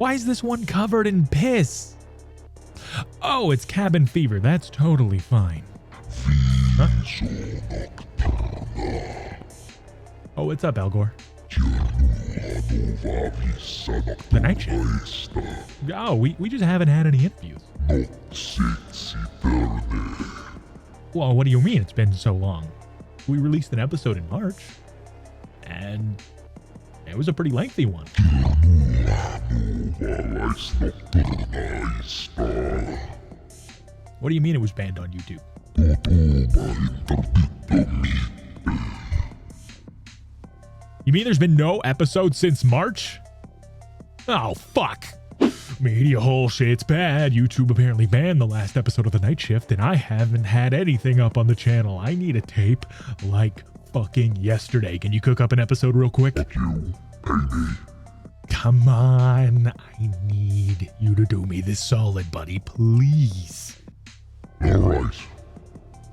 Why is this one covered in piss? Oh, it's cabin fever. That's totally fine. Huh? Oh, what's up, Elgor? The night shift. Oh, we just haven't had any interviews. Well, what do you mean it's been so long? We released an episode in March, and it was a pretty lengthy one. What do you mean it was banned on YouTube? You mean there's been no episode since March? Oh, fuck. Media hole shit's bad. YouTube apparently banned the last episode of The Night Shift, and I haven't had anything up on the channel. I need a tape like fucking yesterday. Can you cook up an episode real quick? Come on. I need you to do me this solid, buddy. Please. Alright.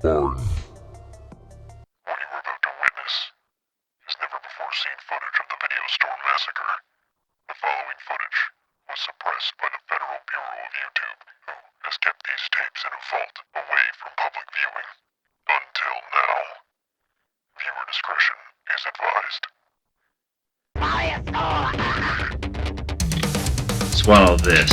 Fine. What you are about to witness is never-before-seen footage of the video store massacre. The following footage was suppressed by the Federal Bureau of YouTube, who has kept these tapes in a vault away from public viewing. Until now. Viewer discretion is advised. Swallow this.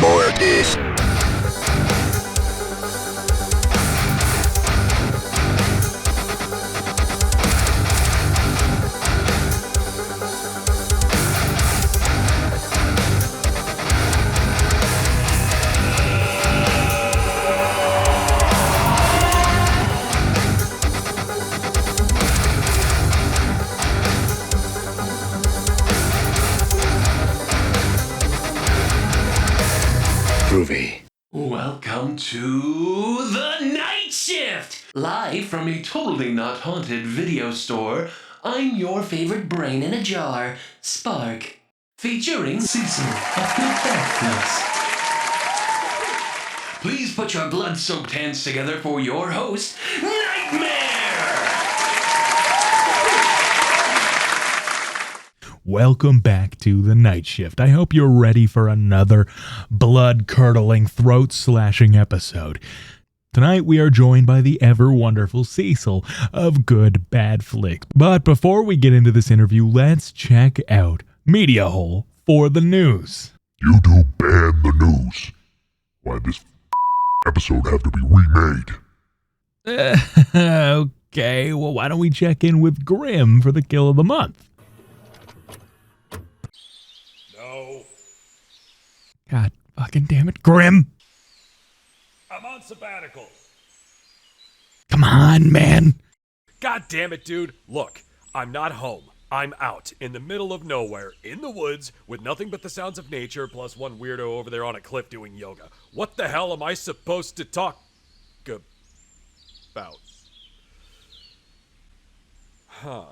More of this. Groovy. Welcome to The Night Shift! Live from a totally not haunted video store, I'm your favorite brain in a jar, Spark. Featuring Cecil of Good Backflips. Please put your blood-soaked hands together for your host, Nightmare! Welcome back to The Night Shift. I hope you're ready for another blood-curdling, throat-slashing episode. Tonight we are joined by the ever-wonderful Cecil of Good Bad Flicks. But before we get into this interview, let's check out Media Hole for the news. YouTube banned the news. Why this episode have to be remade? Okay, well, why don't we check in with Grimm for the kill of the month? No, God fucking damn it, Grimm! I'm on sabbatical. Come on, man! God damn it, dude. Look, I'm not home. I'm out, in the middle of nowhere, in the woods, with nothing but the sounds of nature, plus one weirdo over there on a cliff doing yoga. What the hell am I supposed to talk about? Huh.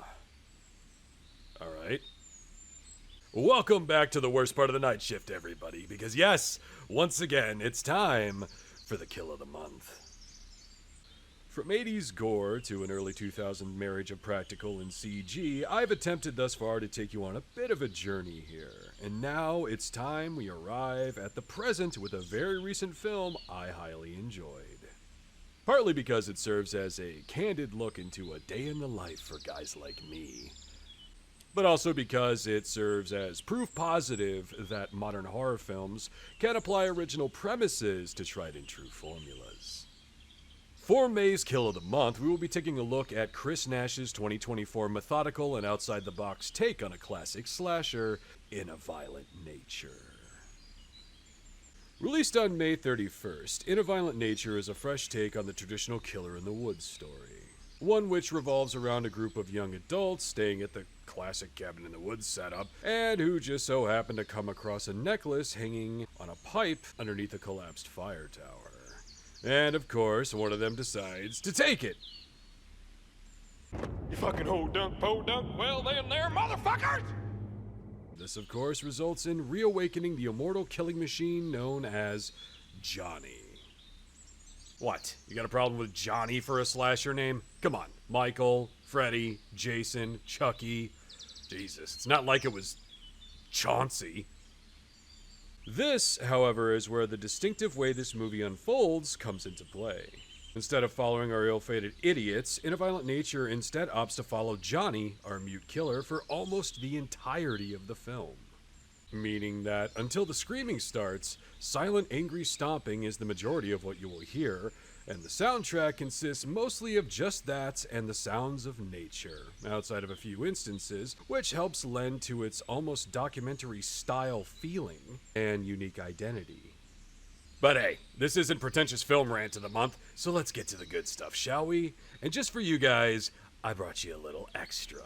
Alright. Welcome back to the worst part of the night shift, everybody, because yes, once again, it's time for the kill of the month. From 80s gore to an early 2000 marriage of practical and CG, I've attempted thus far to take you on a bit of a journey here. And now it's time we arrive at the present with a very recent film I highly enjoyed. Partly because it serves as a candid look into a day in the life for guys like me. But also because it serves as proof positive that modern horror films can apply original premises to tried and true formulas. For May's Kill of the Month, we will be taking a look at Chris Nash's 2024 methodical and outside-the-box take on a classic slasher, In a Violent Nature. Released on May 31st, In a Violent Nature is a fresh take on the traditional killer in the woods story. One which revolves around a group of young adults staying at the classic cabin in the woods setup, and who just so happen to come across a necklace hanging on a pipe underneath a collapsed fire tower. And of course, one of them decides to take it. You fucking ho-dunk, po-dunk, well then there, motherfuckers! This, of course, results in reawakening the immortal killing machine known as Johnny. What? You got a problem with Johnny for a slasher name? Come on. Michael, Freddy, Jason, Chucky. Jesus, it's not like it was Chauncey. This, however, is where the distinctive way this movie unfolds comes into play. Instead of following our ill-fated idiots, In a Violent Nature instead opts to follow Johnny, our mute killer, for almost the entirety of the film. Meaning that until the screaming starts, silent, angry stomping is the majority of what you will hear, and the soundtrack consists mostly of just that and the sounds of nature, outside of a few instances, which helps lend to its almost documentary style feeling and unique identity. But hey, this isn't pretentious film rant of the month, so let's get to the good stuff, shall we? And just for you guys, I brought you a little extra.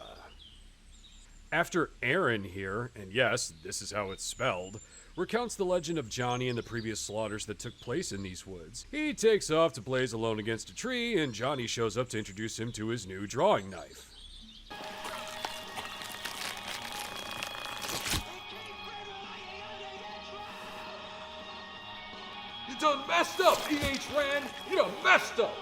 After Aaron here, and yes, this is how it's spelled, recounts the legend of Johnny and the previous slaughters that took place in these woods, he takes off to blaze alone against a tree, and Johnny shows up to introduce him to his new drawing knife. You done messed up, E.H. Rand! You done messed up!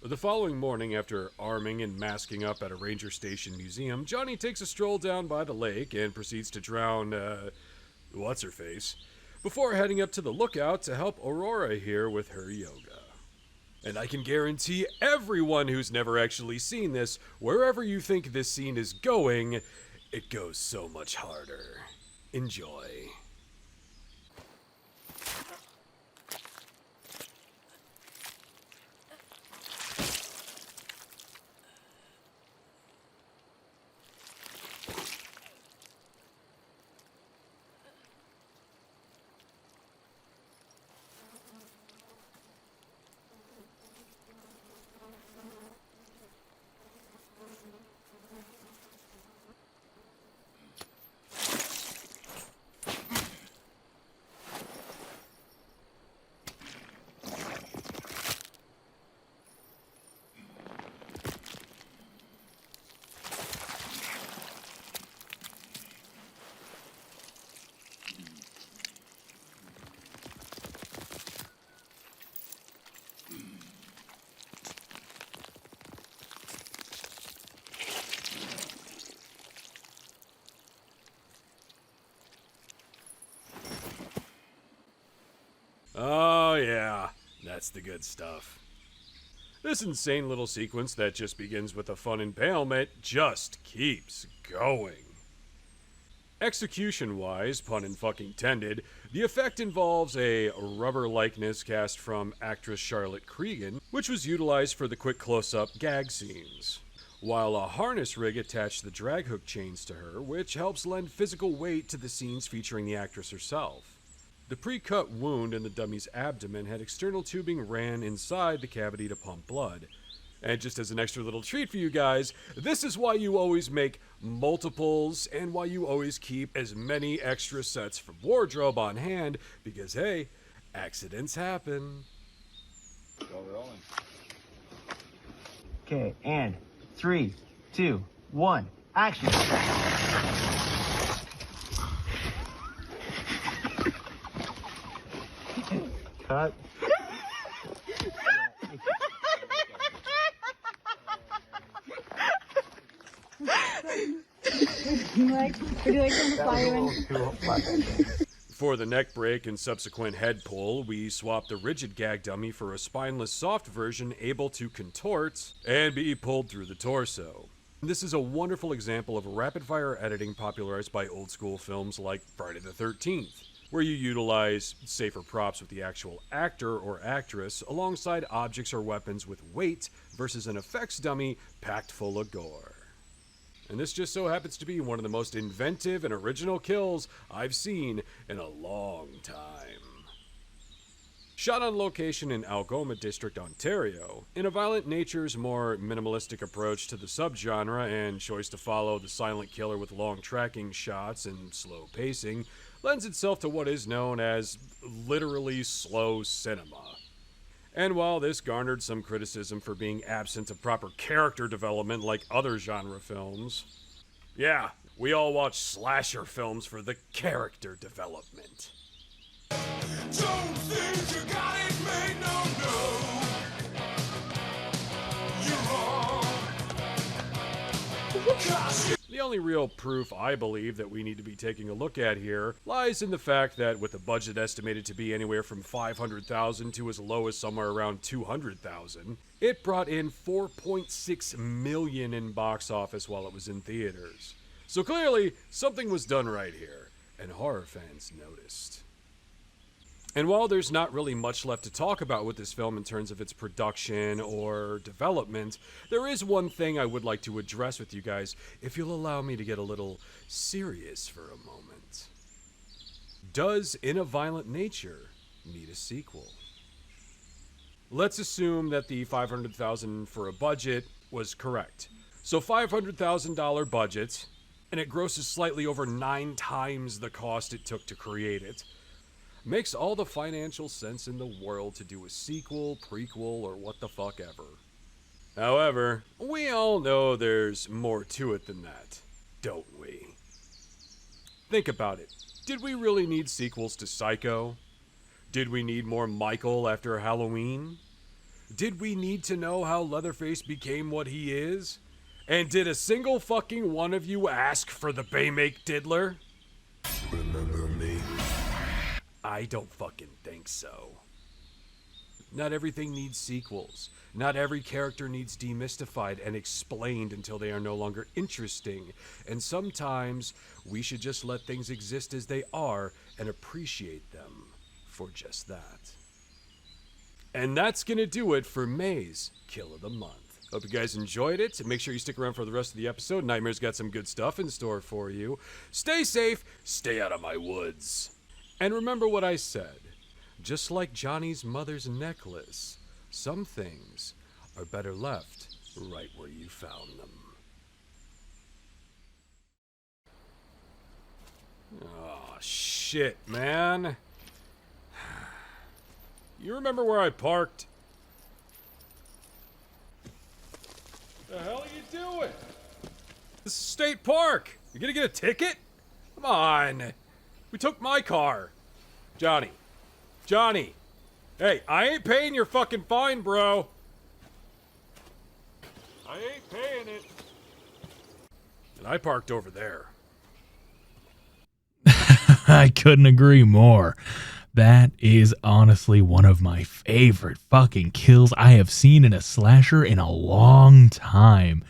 The following morning, after arming and masking up at a ranger station museum, Johnny takes a stroll down by the lake and proceeds to drown, what's-her-face, before heading up to the lookout to help Aurora here with her yoga. And I can guarantee everyone who's never actually seen this, wherever you think this scene is going, it goes so much harder. Enjoy. Oh yeah, that's the good stuff. This insane little sequence that just begins with a fun impalement just keeps going. Execution-wise, pun and fucking intended, the effect involves a rubber likeness cast from actress Charlotte Cregan, which was utilized for the quick close-up gag scenes, while a harness rig attached the drag hook chains to her, which helps lend physical weight to the scenes featuring the actress herself. The pre-cut wound in the dummy's abdomen had external tubing ran inside the cavity to pump blood. And just as an extra little treat for you guys, this is why you always make multiples and why you always keep as many extra sets from wardrobe on hand, because hey, accidents happen. Go rolling. Okay, and 3, 2, 1, action! Cut. Would you like some fireman? For the neck break and subsequent head pull, we swapped the rigid gag dummy for a spineless soft version able to contort and be pulled through the torso. This is a wonderful example of rapid-fire editing popularized by old-school films like Friday the 13th, where you utilize safer props with the actual actor or actress alongside objects or weapons with weight versus an effects dummy packed full of gore. And this just so happens to be one of the most inventive and original kills I've seen in a long time. Shot on location in Algoma District, Ontario, In a Violent Nature's more minimalistic approach to the subgenre and choice to follow the silent killer with long tracking shots and slow pacing lends itself to what is known as literally slow cinema. And while this garnered some criticism for being absent of proper character development like other genre films, yeah, We all watch slasher films for the character development. Don't think you got it made, no, no. You're wrong. 'Cause you The only real proof I believe that we need to be taking a look at here lies in the fact that with a budget estimated to be anywhere from $500,000 to as low as somewhere around $200,000, it brought in $4.6 million in box office while it was in theaters. So clearly, something was done right here, and horror fans noticed. And while there's not really much left to talk about with this film in terms of its production or development, there is one thing I would like to address with you guys, if you'll allow me to get a little serious for a moment. Does In a Violent Nature need a sequel? Let's assume that the $500,000 for a budget was correct. So $500,000 budget, and it grosses slightly over 9 times the cost it took to create it. Makes all the financial sense in the world to do a sequel, prequel, or what the fuck ever. However, we all know there's more to it than that, don't we? Think about it. Did we really need sequels to Psycho? Did we need more Michael after Halloween? Did we need to know how Leatherface became what he is? And did a single fucking one of you ask for the Baymake Diddler? remember me. I don't fucking think so. Not everything needs sequels. Not every character needs demystified and explained until they are no longer interesting. And sometimes we should just let things exist as they are and appreciate them for just that. And that's gonna do it for May's Kill of the Month. Hope you guys enjoyed it. Make sure you stick around for the rest of the episode. Nightmare's got some good stuff in store for you. Stay safe, stay out of my woods. And remember what I said. Just like Johnny's mother's necklace, some things are better left right where you found them. Oh, shit, man. You remember where I parked? The hell are you doing? This is State Park. You gonna get a ticket? Come on. We took my car. Johnny. Hey, I ain't paying your fucking fine, bro. I ain't paying it. And I parked over there. I couldn't agree more. That is honestly one of my favorite fucking kills I have seen in a slasher in a long time.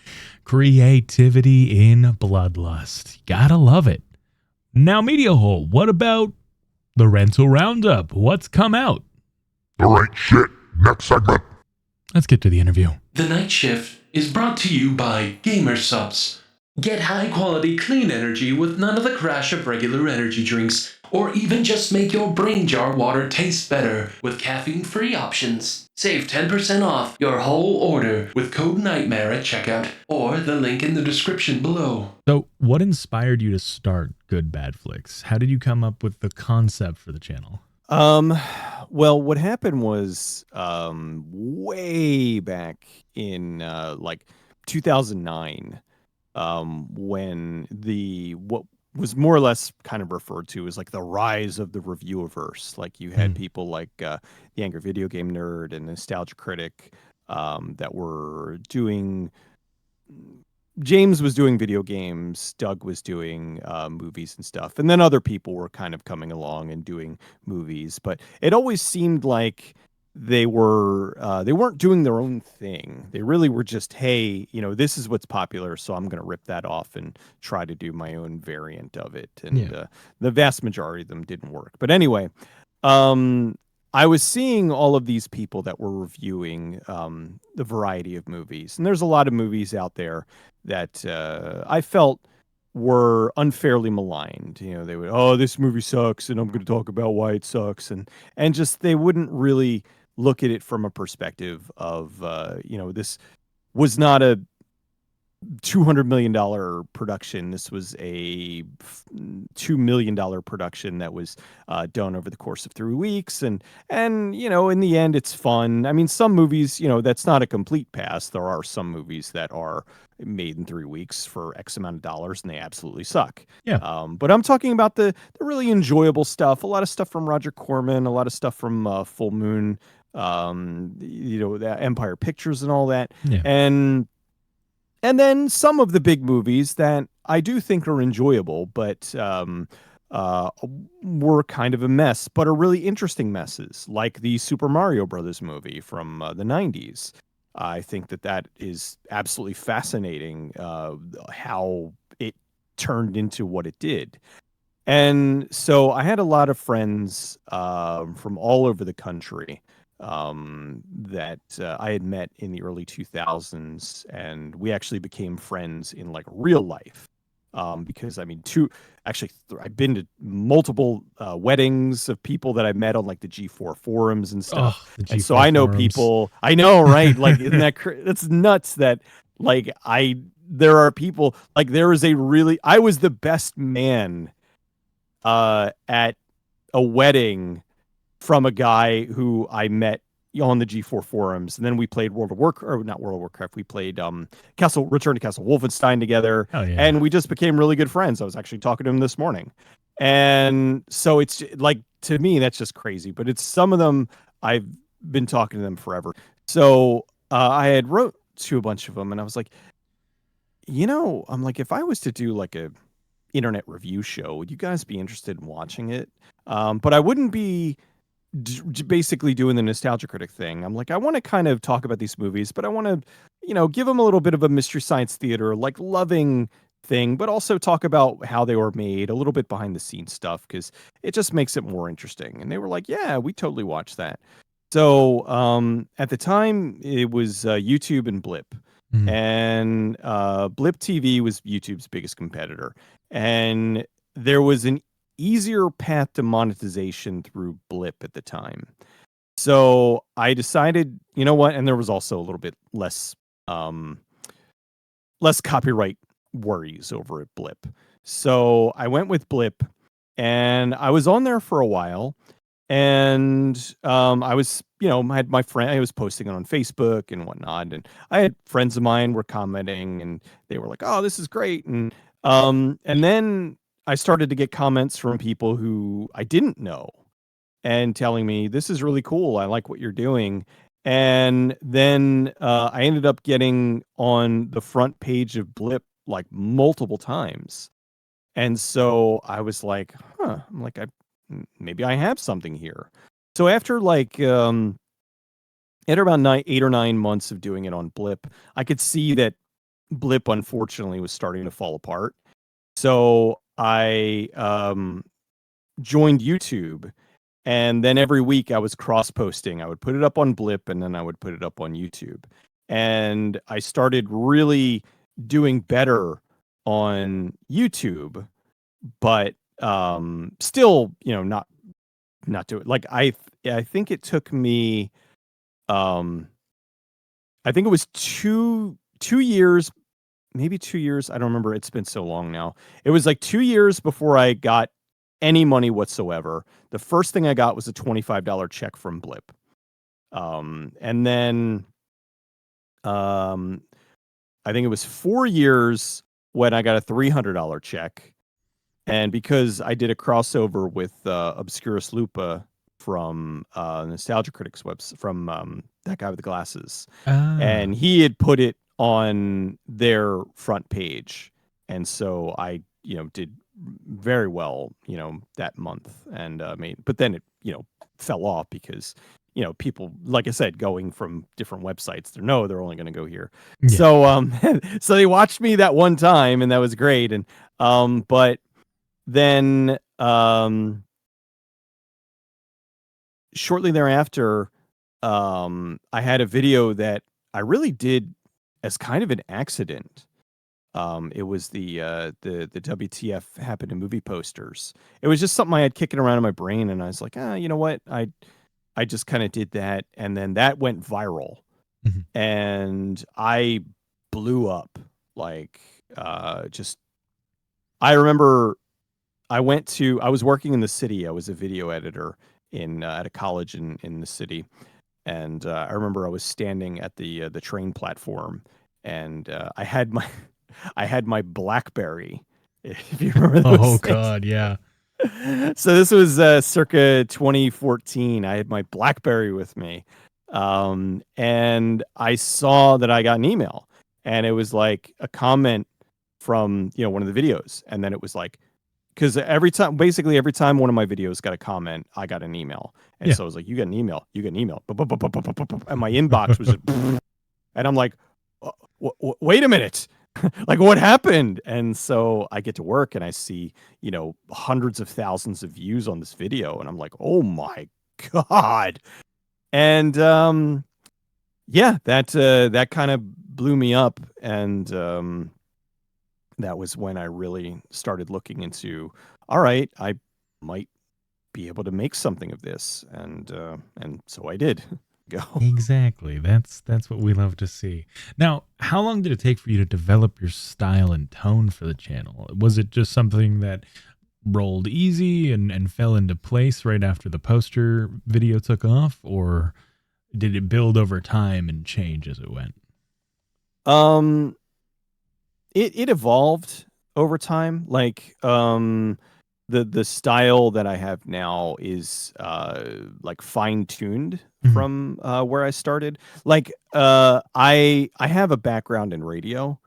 Creativity in bloodlust. Gotta love it. Now, Media Hole, what about the rental roundup? What's come out? Alright, shit. Next segment. Let's get to the interview. The Night Shift is brought to you by Gamer Subs. Get high-quality, clean energy with none of the crash of regular energy drinks, or even just make your brain jar water taste better with caffeine-free options. Save 10% off your whole order with code NIGHTMARE at checkout, or the link in the description below. So, what inspired you to start Good Bad Flicks? How did you come up with the concept for the channel? Well, what happened was way back in like 2009, when what was more or less kind of referred to as like the rise of the reviewiverse. Like you had people like the Angry Video Game Nerd and Nostalgia Critic that were doing. James was doing video games, Doug was doing movies and stuff, and then other people were kind of coming along and doing movies. But it always seemed like they weren't doing their own thing. They really were just, hey, this is what's popular, so I'm going to rip that off and try to do my own variant of it. And the vast majority of them didn't work. But anyway, I was seeing all of these people that were reviewing the variety of movies. And there's a lot of movies out there that I felt were unfairly maligned. They would, oh, this movie sucks, and I'm going to talk about why it sucks. And just they wouldn't really look at it from a perspective of, this was not $200 million production. This was a $2 million production that was done over the course of 3 weeks. And, you know, in the end, it's fun. I mean, some movies, you know, that's not a complete pass. There are some movies that are made in 3 weeks for X amount of dollars and they absolutely suck. Yeah. But I'm talking about the really enjoyable stuff. A lot of stuff from Roger Corman, a lot of stuff from Full Moon, you know, the Empire Pictures and all that. Yeah. And then some of the big movies that I do think are enjoyable, but were kind of a mess, but are really interesting messes, like the Super Mario Brothers movie from the 90s. I think that is absolutely fascinating, how it turned into what it did. And so I had a lot of friends from all over the country that I had met in the early 2000s, and we actually became friends in like real life. Because I mean, I've been to multiple weddings of people that I met on like the G4 forums and stuff. Oh, the And so G4 I know forums. people. I know, right? Like, isn't that that's nuts? That like there are people like I was the best man at a wedding from a guy who I met on the G4 forums, and then we played not World of Warcraft. We played Return to Castle Wolfenstein together, Oh, yeah. and we just became really good friends. I was actually talking to him this morning, and so it's like, to me, that's just crazy. But it's some of them I've been talking to them forever. So I had wrote to a bunch of them, and I was like, you know, I'm like, if I was to do like a internet review show, would you guys be interested in watching it? But I wouldn't be basically doing the nostalgia critic thing. I'm like, I want to kind of talk about these movies, but I want to, you know, give them a little bit of a mystery science theater, like loving thing, but also talk about how they were made, a little bit behind the scenes stuff, because it just makes it more interesting. And they were like, yeah, we totally watched that. So at the time, it was YouTube and Blip. And Blip TV was YouTube's biggest competitor. And there was an easier path to monetization through Blip at the time. So I decided, you know what? And there was also a little bit less copyright worries over at Blip. So I went with Blip, and I was on there for a while. And I was, you know, I had my friend, I was posting it on Facebook and whatnot. And I had friends of mine were commenting, and they were like, oh, this is great. And then I started to get comments from people who I didn't know and telling me, this is really cool. I like what you're doing. And then I ended up getting on the front page of Blip like multiple times. And so I was like, I'm like, maybe I have something here. So after like after about 8 or 9 months of doing it on Blip, I could see that Blip unfortunately was starting to fall apart. So I joined YouTube, and then every week I was cross posting. I would put it up on Blip, and then I would put it up on YouTube. And I started really doing better on YouTube, but still, you know, not do it. Like I think it took me I think it was 2 years, maybe 2 years. I don't remember. It's been so long now. It was like 2 years before I got any money whatsoever. The first thing I got was a $25 check from Blip. And then I think it was 4 years when I got a $300 check. And because I did a crossover with Obscurus Lupa from Nostalgia Critics website, from that guy with the glasses, and he had put it on their front page, and so I, you know, did very well, you know, that month, and but then it, you know, fell off because, you know, people, like I said, going from different websites, they're only going to go here. Yeah. So so they watched me that one time, and that was great, and but then shortly thereafter, I had a video that I really did as kind of an accident. It was the WTF happened in movie posters. It was just something I had kicking around in my brain, and I was like, you know what? I just kind of did that, and then that went viral, and I blew up. Like, just I remember I was working in the city. I was a video editor in at a college in the city, and I remember I was standing at the train platform, and I had my I had my BlackBerry. If you remember Oh those things. God, yeah. So this was circa 2014. I had my BlackBerry with me, and I saw that I got an email, and it was like a comment from one of the videos, and then it was like, because basically every time one of my videos got a comment, I got an email, and Yeah. so I was like, you got an email, and my inbox was just, and I'm like, wait a minute. Like, what happened? And so I get to work and I see, hundreds of thousands of views on this video, and I'm like, oh my God. And yeah, that kind of blew me up, and that was when I really started looking into, all right, I might be able to make something of this, and so I did. Go. Exactly. That's what we love to see. Now, how long did it take for you to develop your style and tone for the channel? Was it just something that rolled easy and fell into place right after the poster video took off, or did it build over time and change as it went? It evolved over time. Like, the style that I have now is like fine-tuned Mhm. from where I started. Like, I have a background in radio,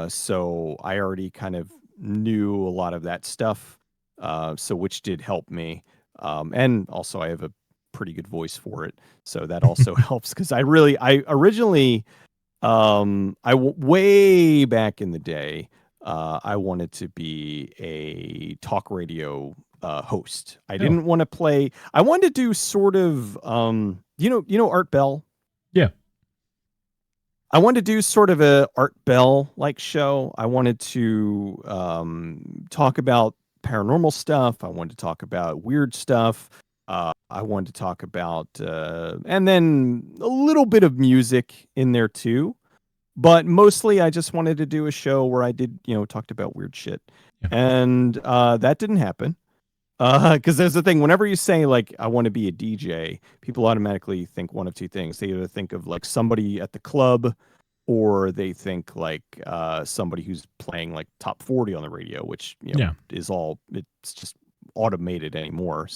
so I already kind of knew a lot of that stuff, so which did help me. And also I have a pretty good voice for it, so that also helps, because I originally, way back in the day, I wanted to be a talk radio host. I Oh, didn't want to play. I wanted to do sort of, Art Bell. yeah. I wanted to do sort of a Art Bell like show. I wanted to talk about paranormal stuff. I wanted to talk about weird stuff. I wanted to talk about, and then a little bit of music in there too. But mostly I just wanted to do a show where I did, talked about weird shit. Yeah. And that didn't happen. Because there's the thing, whenever you say, like, I want to be a DJ, people automatically think one of two things. They either think of, like, somebody at the club, or they think, like, somebody who's playing, like, top 40 on the radio, which, Yeah. it's just automated anymore.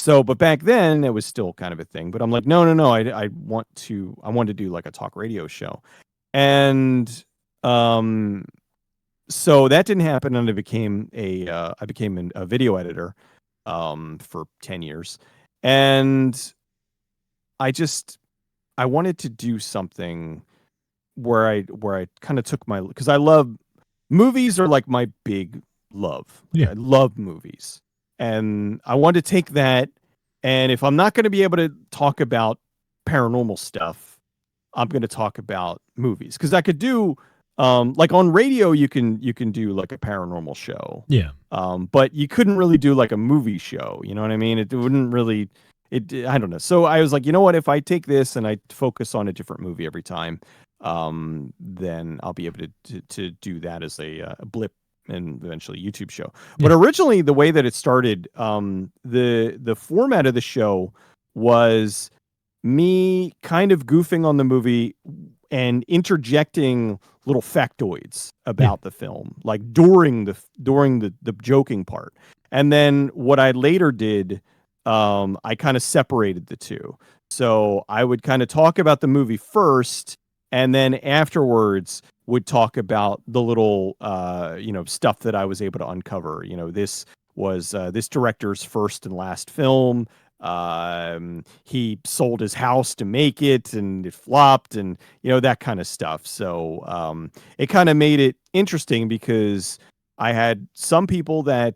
But back then it was still kind of a thing. But I'm like, no, I want to do, like, a talk radio show. And so that didn't happen, and I became a video editor for 10 years. And I wanted to do something where I kind of took because I love movies, are like my big love. Like, Yeah. I love movies. And I wanted to take that, and if I'm not going to be able to talk about paranormal stuff, I'm going to talk about movies, because I could do, like, on radio you can do like a paranormal show, Yeah. but you couldn't really do like a movie show. You know what I mean? It wouldn't really. I don't know. So I was like, you know what? If I take this and I focus on a different movie every time, then I'll be able to do that as a blip and eventually YouTube show. Yeah. But originally, the way that it started, the format of the show was me kind of goofing on the movie and interjecting little factoids about the film, like during the joking part. And then what I later did, I kind of separated the two. So I would kind of talk about the movie first, and then afterwards would talk about the little stuff that I was able to uncover. This was this director's first and last film. He sold his house to make it, and it flopped, and that kind of stuff. So it kind of made it interesting, because I had some people that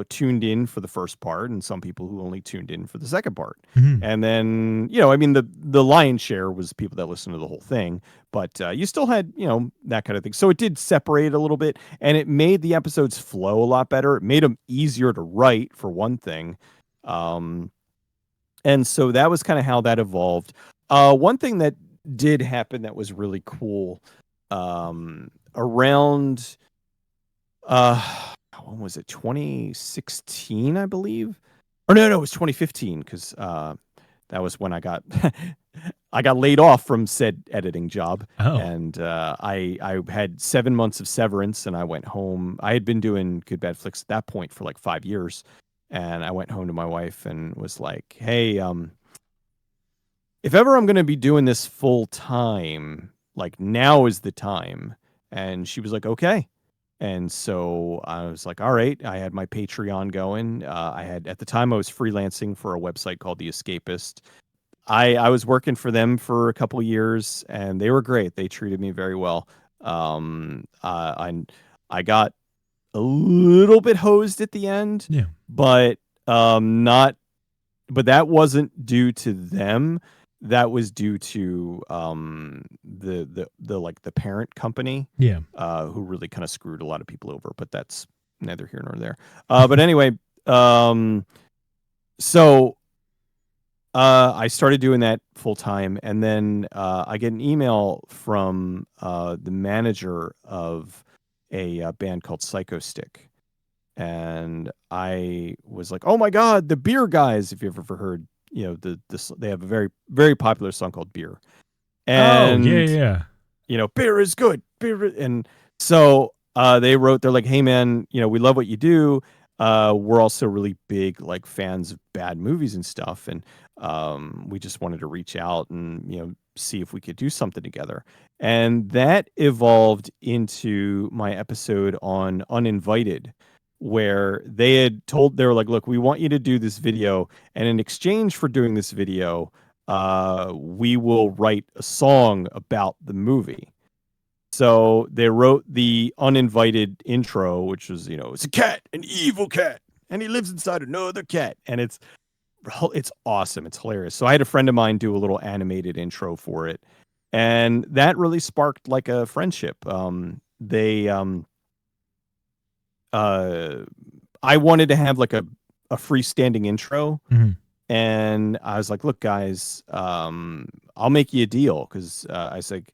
tuned in for the first part, and some people who only tuned in for the second part. Mhm. And then, the lion's share was people that listened to the whole thing, but you still had, that kind of thing. So it did separate a little bit, and it made the episodes flow a lot better. It made them easier to write, for one thing. And so that was kind of how that evolved. One thing that did happen that was really cool, around when was it? 2016, I believe. Or no, it was 2015 because that was when I got I got laid off from said editing job, and I had 7 months of severance, and I went home. I had been doing Good Bad Flicks at that point for like 5 years, and I went home to my wife and was like, "Hey, if ever I'm going to be doing this full time, like now is the time." And she was like, "Okay." And so I was like, "All right." I had my Patreon going. I had at the time I was freelancing for a website called The Escapist. I was working for them for a couple of years, and they were great. They treated me very well. I got a little bit hosed at the end, but not. But that wasn't due to them. That was due to the like the parent company, who really kind of screwed a lot of people over. But that's neither here nor there. But anyway, so I started doing that full time, and then I get an email from the manager of a band called Psycho Stick, and I was like, "Oh my god, the Beer Guys!" If you've ever heard, they have a very very popular song called Beer, and beer is good, and so they're like, "Hey man, we love what you do. We're also really big like fans of bad movies and stuff, and we just wanted to reach out and see if we could do something together." And that evolved into my episode on Uninvited, where they were like, "Look, we want you to do this video, and in exchange for doing this video, we will write a song about the movie." So they wrote the Uninvited intro, which was, it's a cat, an evil cat, and he lives inside another cat. And it's awesome. It's hilarious. So I had a friend of mine do a little animated intro for it. And that really sparked like a friendship. I wanted to have like a freestanding intro. And I was like, "Look, guys, I'll make you a deal." Because I was like,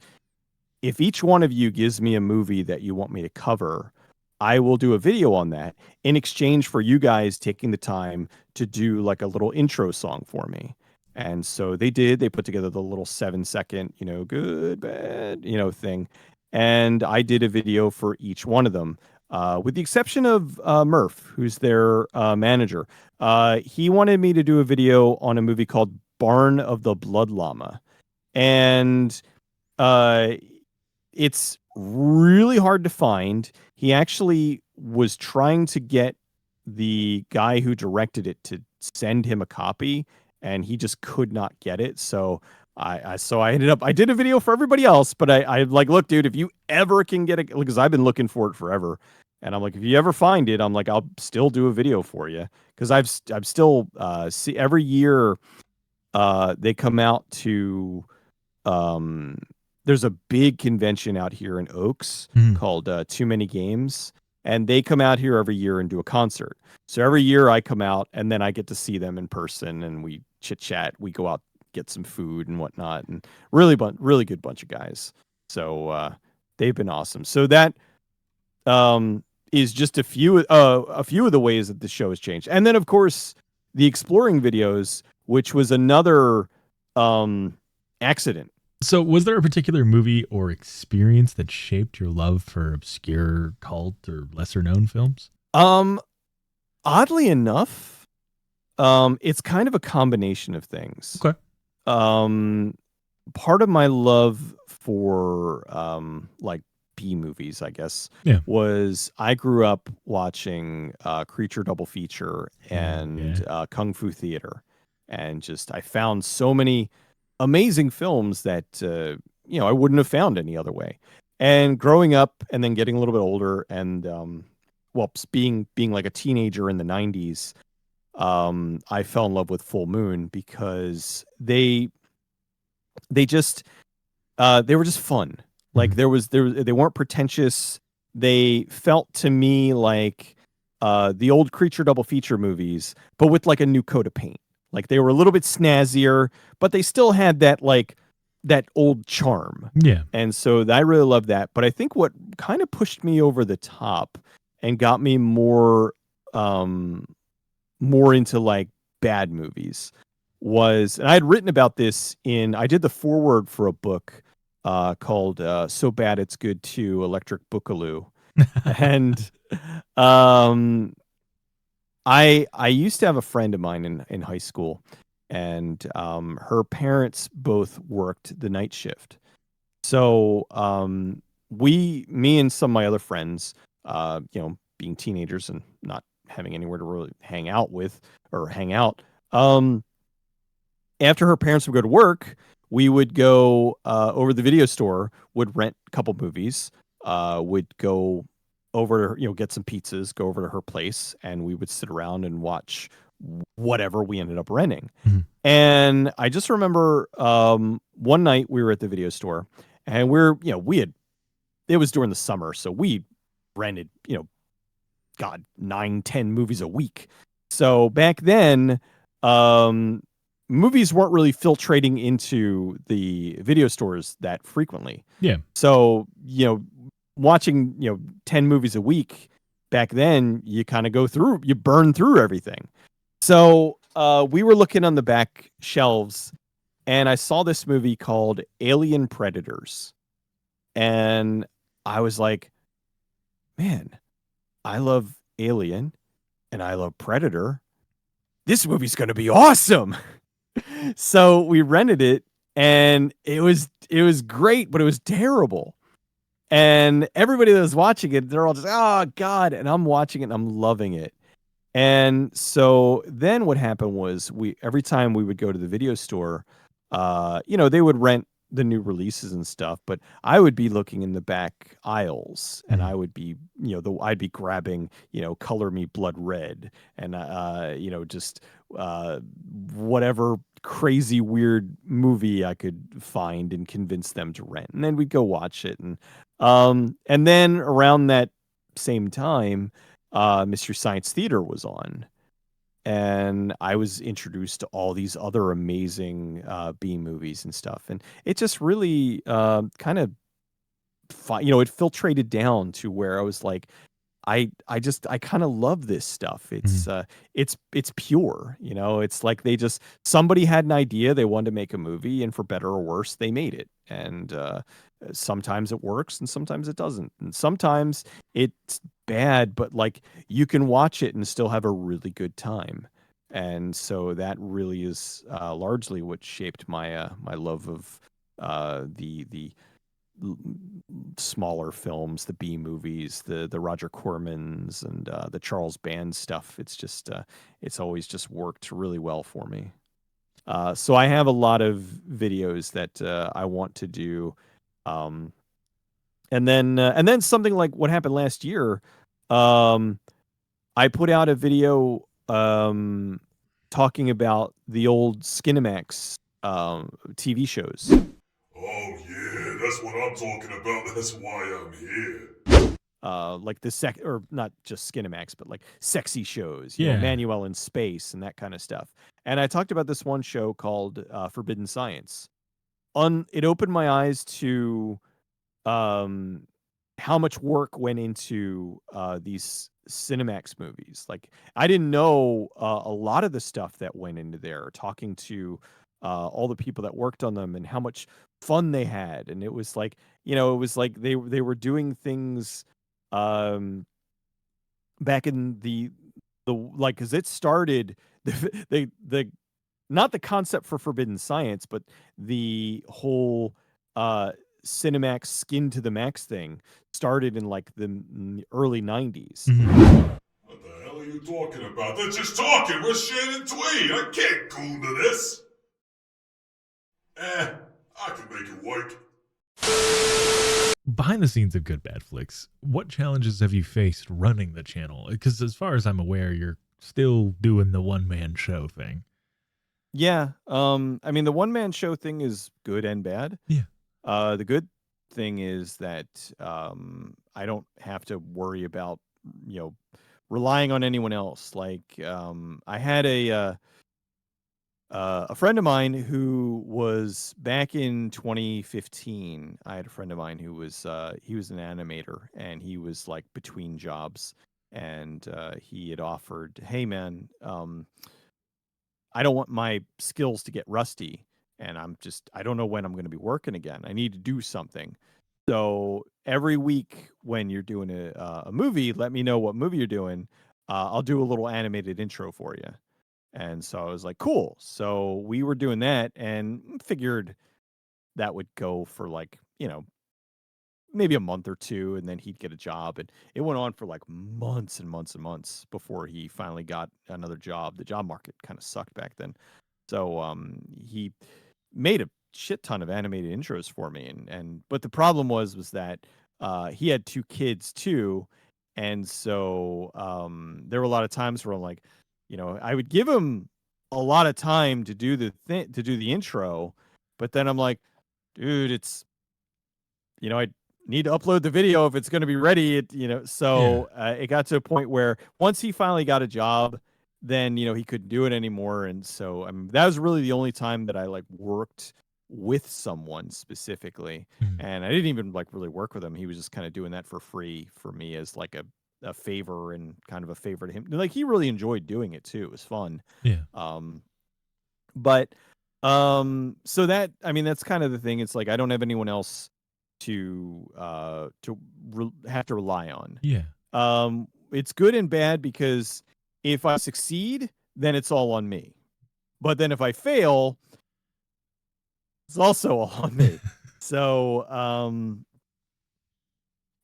if each one of you gives me a movie that you want me to cover, I will do a video on that in exchange for you guys taking the time to do like a little intro song for me. And so they did. They put together the little 7-second, good, bad, thing. And I did a video for each one of them, with the exception of Murph, who's their manager. He wanted me to do a video on a movie called Barn of the Blood Llama. And it's really hard to find. He actually was trying to get the guy who directed it to send him a copy, and he just could not get it. So I did a video for everybody else, but I like, "Look, dude, if you ever can get it," because I've been looking for it forever, and I'm like, "If you ever find it, I'm like, I'll still do a video for you," because I'm still see every year they come out to there's a big convention out here in Oaks called Too Many Games, and they come out here every year and do a concert. So every year I come out, and then I get to see them in person, and we chit chat. We go out, get some food and whatnot, and really good bunch of guys. So they've been awesome. So that is just a few of the ways that the show has changed. And then of course the exploring videos, which was another accident. So was there a particular movie or experience that shaped your love for obscure cult or lesser known films? Oddly enough, it's kind of a combination of things. Okay. Part of my love for like B movies, I guess, was I grew up watching Creature Double Feature and Kung Fu Theater, and just I found so many amazing films that I wouldn't have found any other way. And growing up and then getting a little bit older and being like a teenager in the 90s, I fell in love with Full Moon because they were just fun. Like they weren't pretentious. They felt to me like the old Creature Double Feature movies, but with like a new coat of paint. Like they were a little bit snazzier, but they still had that like that old charm. Yeah. And so I really love that. But I think what kind of pushed me over the top and got me more into like bad movies was, and I had written about this I did the foreword for a book called So Bad It's Good Too, Electric Boogaloo. And I used to have a friend of mine in high school, and her parents both worked the night shift. So me and some of my other friends, being teenagers and not having anywhere to really hang out with or hang out, after her parents would go to work, we would go over to the video store, would rent a couple movies, would go over to get some pizzas, go over to her place, and we would sit around and watch whatever we ended up renting. Mhm. And I just remember one night we were at the video store, and it was during the summer, so we rented, God, 9, 10 movies a week. So back then, movies weren't really filtrating into the video stores that frequently. Yeah. So, watching, 10 movies a week back then, you kind of you burn through everything. So, we were looking on the back shelves, and I saw this movie called Alien Predators. And I was like, man, I love Alien and I love Predator. This movie's going to be awesome. So we rented it, and it was great, but it was terrible. And everybody that was watching it, they're all just, oh God. And I'm watching it and I'm loving it. And so then what happened was every time we would go to the video store, they would rent the new releases and stuff, but I would be looking in the back aisles, and I would be, I'd be grabbing, Color Me Blood Red, and just whatever crazy weird movie I could find and convince them to rent, and then we'd go watch it, and then around that same time, Mystery Science Theater was on. And I was introduced to all these other amazing B movies and stuff, and it just really kind of, it filtrated down to where I was like, I kind of love this stuff. It's pure, It's like somebody had an idea, they wanted to make a movie, and for better or worse, they made it. And sometimes it works, and sometimes it doesn't, and sometimes it's bad, but like you can watch it and still have a really good time. And so that really is largely what shaped my my love of the smaller films, the B movies, the Roger Cormans, and the Charles Band stuff. It's just it's always just worked really well for me. So I have a lot of videos that I want to do, and then something like what happened last year. I put out a video talking about the old Skinemax TV shows. Oh yeah, that's what I'm talking about. That's why I'm here. Like or not just Skinemax, but like sexy shows, Yeah. Manuel in Space and that kind of stuff. And I talked about this one show called Forbidden Science. It opened my eyes to how much work went into these Cinemax movies. Like I didn't know a lot of the stuff that went into there. Talking to all the people that worked on them and how much fun they had, and it was like it was like they were doing things back in the like, because it started the not the concept for Forbidden Science, but the whole Cinemax skin to the max thing started in like the early 90s. What the hell are you talking about? They're just talking. We're Shannon Tweed. I can't goon to this. I can make it work. Behind the scenes of Good Bad Flicks, what challenges have you faced running the channel? Because as far as I'm aware, you're still doing the one-man show thing. Yeah. I mean, the one-man show thing is good and bad. Yeah. The good thing is that I don't have to worry about, relying on anyone else. Like, I had a friend of mine who was back in 2015. I had a friend of mine who was he was an animator, and he was like between jobs, and he had offered, "Hey man, I don't want my skills to get rusty, and I don't know when I'm going to be working again. I need to do something. So every week when you're doing a movie, let me know what movie you're doing. I'll do a little animated intro for you." And so I was like, cool. So we were doing that and figured that would go for like, maybe a month or two, and then he'd get a job. And it went on for like months and months and months before he finally got another job. The job market kind of sucked back then. So he made a shit ton of animated intros for me. And but the problem was that he had two kids too. And so there were a lot of times where I'm like, I would give him a lot of time to do the intro, but then I'm like, dude, I need to upload the video if it's going to be ready. So it got to a point where once he finally got a job, then he couldn't do it anymore. And so that was really the only time that I like worked with someone specifically. And I didn't even like really work with him. He was just kind of doing that for free for me as like a favor, and kind of a favor to him. Like, he really enjoyed doing it too. It was fun. Yeah. But so that's kind of the thing. It's like I don't have anyone else to have to rely on. Yeah. It's good and bad, because if I succeed, then it's all on me. But then if I fail, it's also all on me. So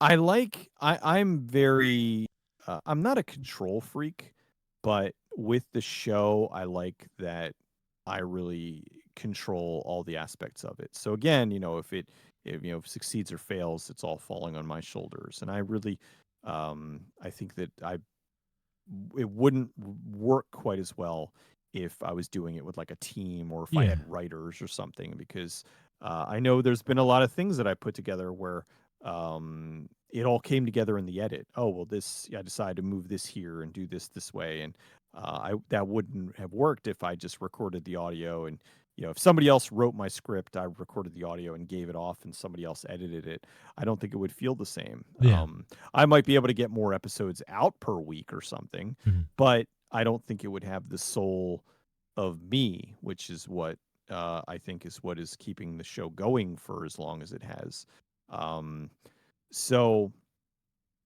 I'm very I'm not a control freak, but with the show, I like that I really control all the aspects of it. So again, if succeeds or fails, it's all falling on my shoulders. And I really I think that it wouldn't work quite as well if I was doing it with like a team, or if I had writers or something, because I know there's been a lot of things that I put together where it all came together in the edit. Oh, well, I decided to move this here and do this way. And that wouldn't have worked if I just recorded the audio. And, if somebody else wrote my script, I recorded the audio and gave it off, and somebody else edited it, I don't think it would feel the same. Yeah. I might be able to get more episodes out per week or something, but I don't think it would have the soul of me, which is what I think is what is keeping the show going for as long as it has. So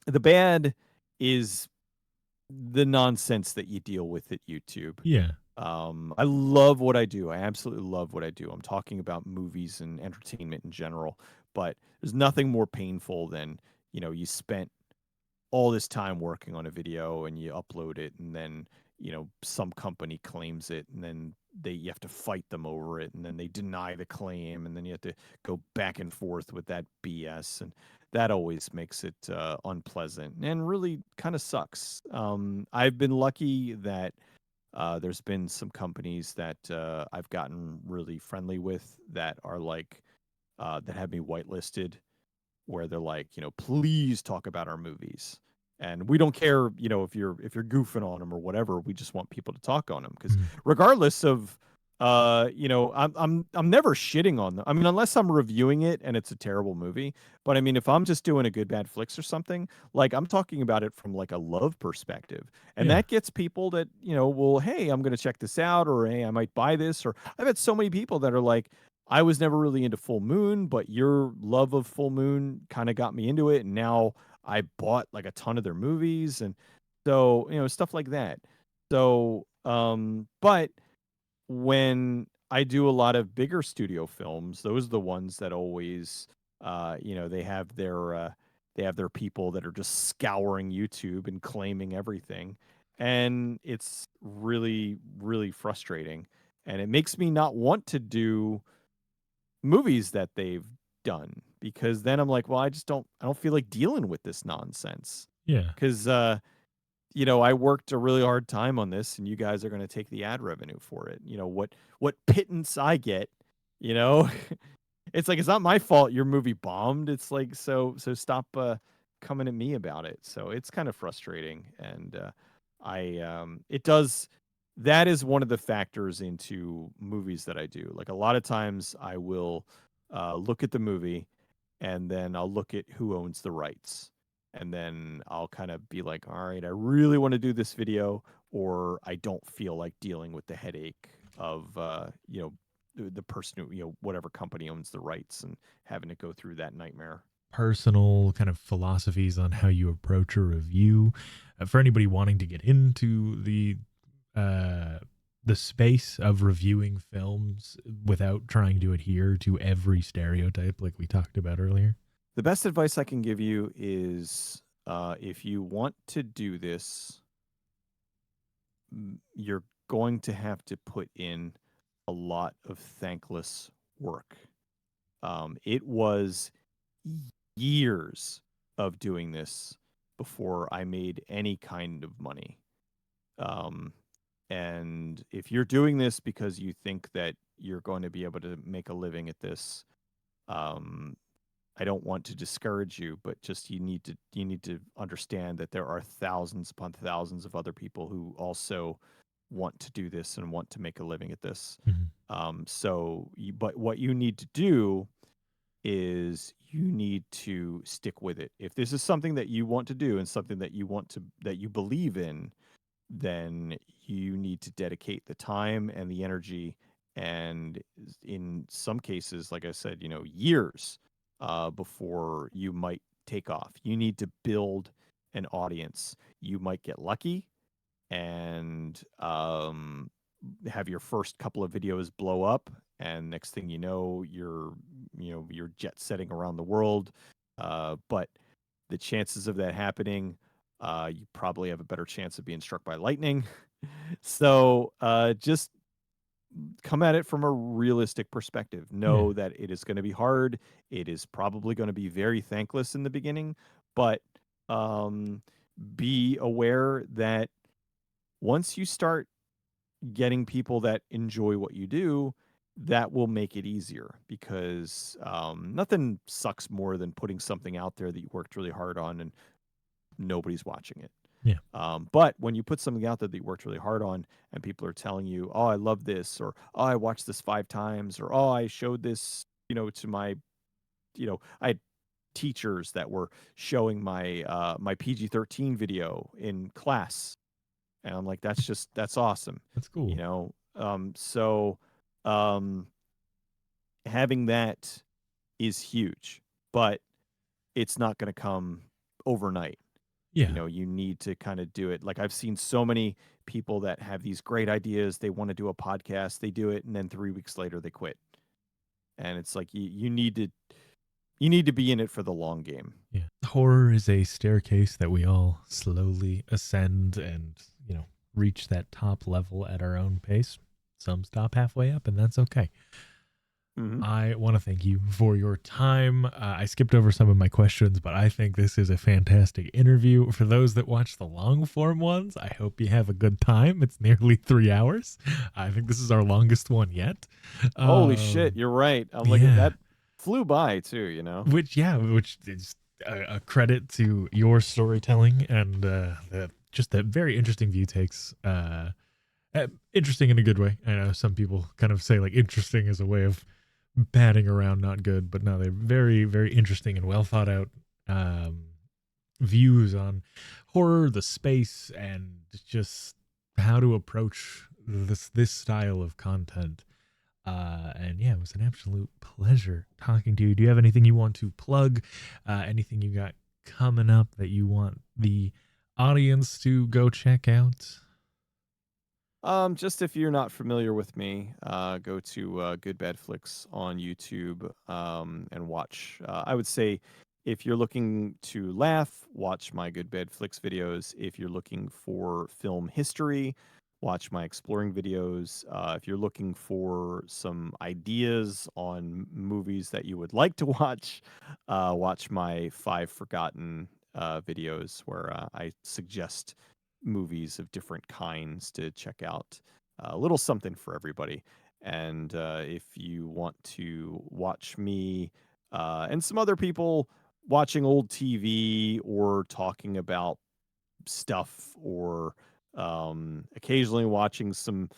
the bad is the nonsense that you deal with at YouTube. Yeah. I love what I do. I absolutely love what I do. I'm talking about movies and entertainment in general, but there's nothing more painful than, you spent all this time working on a video and you upload it, and then some company claims it, and then you have to fight them over it, and then they deny the claim, and then you have to go back and forth with that BS, and that always makes it unpleasant and really kind of sucks. I've been lucky that there's been some companies that I've gotten really friendly with that are like that have me whitelisted, where they're like, please talk about our movies. And we don't care, if you're goofing on them or whatever. We just want people to talk on them, because regardless of, I'm never shitting on them. I mean, unless I'm reviewing it and it's a terrible movie. But I mean, if I'm just doing a good bad flicks or something, like, I'm talking about it from like a love perspective, and that gets people that well, hey, I'm gonna check this out, or hey, I might buy this. Or I've had so many people that are like, I was never really into Full Moon, but your love of Full Moon kind of got me into it, and now I bought like a ton of their movies, and so stuff like that. So, but when I do a lot of bigger studio films, those are the ones that always, they have their people that are just scouring YouTube and claiming everything, and it's really, really frustrating, and it makes me not want to do movies that they've done, because then I'm like, well, I don't feel like dealing with this nonsense. Yeah. Because I worked a really hard time on this, and you guys are going to take the ad revenue for it. What pittance I get, it's like, it's not my fault your movie bombed. It's like, so stop coming at me about it. So it's kind of frustrating, and it does that is one of the factors into movies that I do. Like a lot of times I will look at the movie and then I'll look at who owns the rights. And then I'll kind of be like, all right, I really want to do this video, or I don't feel like dealing with the headache of, the person who, whatever company owns the rights and having to go through that nightmare. Personal kind of philosophies on how you approach a review for anybody wanting to get into the space of reviewing films without trying to adhere to every stereotype like we talked about earlier? The best advice I can give you is if you want to do this, you're going to have to put in a lot of thankless work. It was years of doing this before I made any kind of money. And if you're doing this because you think that you're going to be able to make a living at this, I don't want to discourage you, but just you need to understand that there are thousands upon thousands of other people who also want to do this and want to make a living at this. But what you need to do is you need to stick with it. If this is something that you want to do and something that you believe in, then you need to dedicate the time and the energy, and in some cases, like I said, years before you might take off. You need to build an audience. You might get lucky and have your first couple of videos blow up, and next thing you know, you're jet setting around the world. But the chances of that happening, you probably have a better chance of being struck by lightning. So just come at it from a realistic perspective. Know that it is going to be hard. It is probably going to be very thankless in the beginning, but be aware that once you start getting people that enjoy what you do, that will make it easier, because nothing sucks more than putting something out there that you worked really hard on and nobody's watching it. Yeah. But when you put something out there that you worked really hard on and people are telling you, oh, I love this, or oh, I watched this 5 times, or oh, I showed this, to my, I had teachers that were showing my my PG-13 video in class. And I'm like, that's awesome. That's cool. So having that is huge, but it's not going to come overnight. Yeah. You need to kind of do it. Like, I've seen so many people that have these great ideas. They want to do a podcast, they do it, and then 3 weeks later they quit. And it's like, you need to be in it for the long game. Yeah. Horror is a staircase that we all slowly ascend and, reach that top level at our own pace. Some stop halfway up, and that's okay. I want to thank you for your time. I skipped over some of my questions, but I think this is a fantastic interview. For those that watch the long form ones, I hope you have a good time. It's nearly 3 hours. I think this is our longest one yet. Holy shit, you're right. I'm like, that flew by too, Which is a credit to your storytelling and just the very interesting view takes. Interesting in a good way. I know some people kind of say like interesting as a way of batting around not good, but no, they're very, very interesting and well thought out views on horror, the space, and just how to approach this style of content. And yeah, it was an absolute pleasure talking to you. Do you have anything you want to plug? Anything you got coming up that you want the audience to go check out? Just if you're not familiar with me, go to Good Bad Flicks on YouTube and watch. I would say if you're looking to laugh, watch my Good Bad Flicks videos. If you're looking for film history, watch my exploring videos. If you're looking for some ideas on movies that you would like to watch, watch my 5 Forgotten videos, where I suggest movies of different kinds to check out. A little something for everybody. And if you want to watch me and some other people watching old TV or talking about stuff or occasionally watching some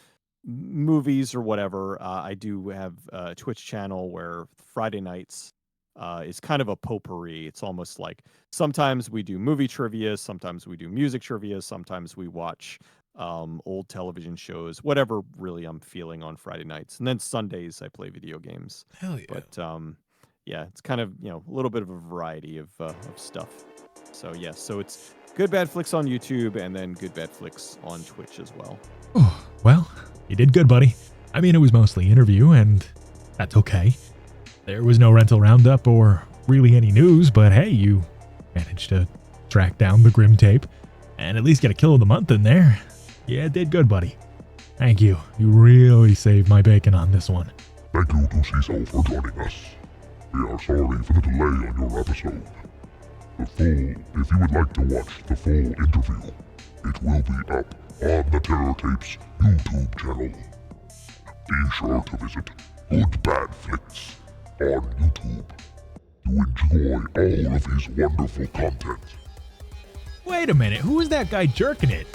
movies or whatever. I do have a Twitch channel where Friday nights is kind of a potpourri. It's almost like sometimes we do movie trivia, sometimes we do music trivia, sometimes we watch old television shows, whatever really I'm feeling on Friday nights. And then Sundays I play video games. Hell yeah. But yeah, it's kind of, a little bit of a variety of stuff. So yeah, so it's Good Bad Flicks on YouTube and then Good Bad Flicks on Twitch as well. Oh, well, you did good, buddy. I mean, it was mostly interview, and that's okay. There was no rental roundup or really any news, but hey, you managed to track down the Grimm tape and at least get a kill of the month in there. Yeah, did good, buddy. Thank you. You really saved my bacon on this one. Thank you to Cecil for joining us. We are sorry for the delay on your episode. If you would like to watch the full interview, it will be up on the Terror Tapes YouTube channel. Be sure to visit Good Bad Flicks on YouTube to enjoy all of his wonderful content. Wait a minute, who was that guy jerking it?